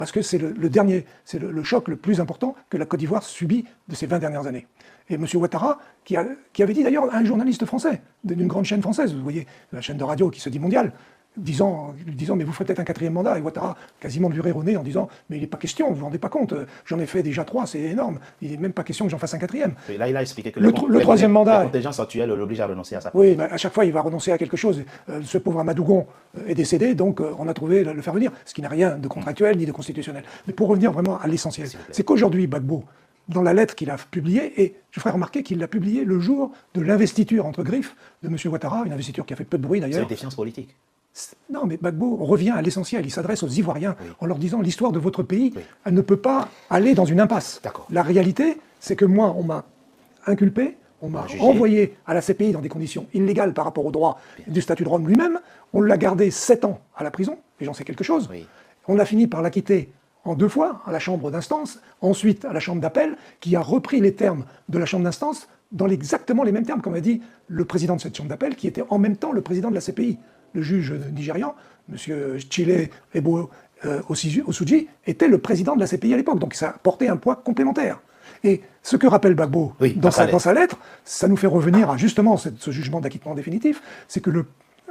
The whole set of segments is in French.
parce que c'est le choc le plus important que la Côte d'Ivoire subit de ces 20 dernières années. Et M. Ouattara, qui avait dit d'ailleurs à un journaliste français, d'une grande chaîne française, vous voyez, la chaîne de radio qui se dit mondiale, disant mais vous ferez peut-être un 4e mandat, et Ouattara quasiment lui rire au nez en disant mais il n'est pas question, vous vous rendez pas compte, j'en ai fait déjà 3, c'est énorme, il n'est même pas question que j'en fasse un 4e. Et là, il a expliqué que le 3e mandat, la contingence actuelle l'oblige à renoncer à ça. Oui, mais à chaque fois il va renoncer à quelque chose. Ce pauvre Amadougon est décédé, donc on a trouvé le faire venir, ce qui n'a rien de contractuel ni de constitutionnel. Mais pour revenir vraiment à l'essentiel, c'est qu'aujourd'hui Gbagbo, dans la lettre qu'il a publiée, et je ferai remarquer qu'il l'a publiée le jour de l'investiture entre griffes de M. Ouattara, une investiture qui a fait peu de bruit d'ailleurs. C'est une défiance politique. Non, mais Gbagbo revient à l'essentiel. Il s'adresse aux Ivoiriens en leur disant l'histoire de votre pays, elle ne peut pas aller dans une impasse. La réalité, c'est que moi, on m'a inculpé, on m'a envoyé à la CPI dans des conditions illégales par rapport au droit du statut de Rome lui-même. On l'a gardé 7 ans à la prison, et j'en sais quelque chose. On a fini par l'acquitter en 2 fois, à la chambre d'instance, ensuite à la chambre d'appel, qui a repris les termes de la chambre d'instance dans exactement les mêmes termes, comme a dit le président de cette chambre d'appel, qui était en même temps le président de la CPI. Le juge nigérian, M. Chile Ebo Osuji, était le président de la CPI à l'époque, donc ça portait un poids complémentaire. Et ce que rappelle Gbagbo dans sa lettre, ça nous fait revenir à justement ce jugement d'acquittement définitif, c'est que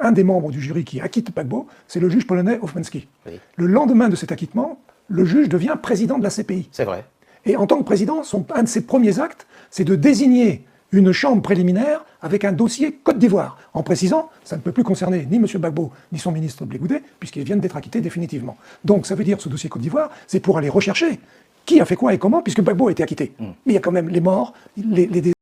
un des membres du jury qui acquitte Gbagbo, c'est le juge polonais Hofmanski. Le lendemain de cet acquittement, le juge devient président de la CPI. C'est vrai. Et en tant que président, un de ses premiers actes, c'est de désigner une chambre préliminaire avec un dossier Côte d'Ivoire, en précisant ça ne peut plus concerner ni M. Gbagbo ni son ministre Blé Goudé, puisqu'ils viennent d'être acquittés définitivement. Donc ça veut dire, ce dossier Côte d'Ivoire, c'est pour aller rechercher qui a fait quoi et comment, puisque Gbagbo a été acquitté. Mais il y a quand même les morts, les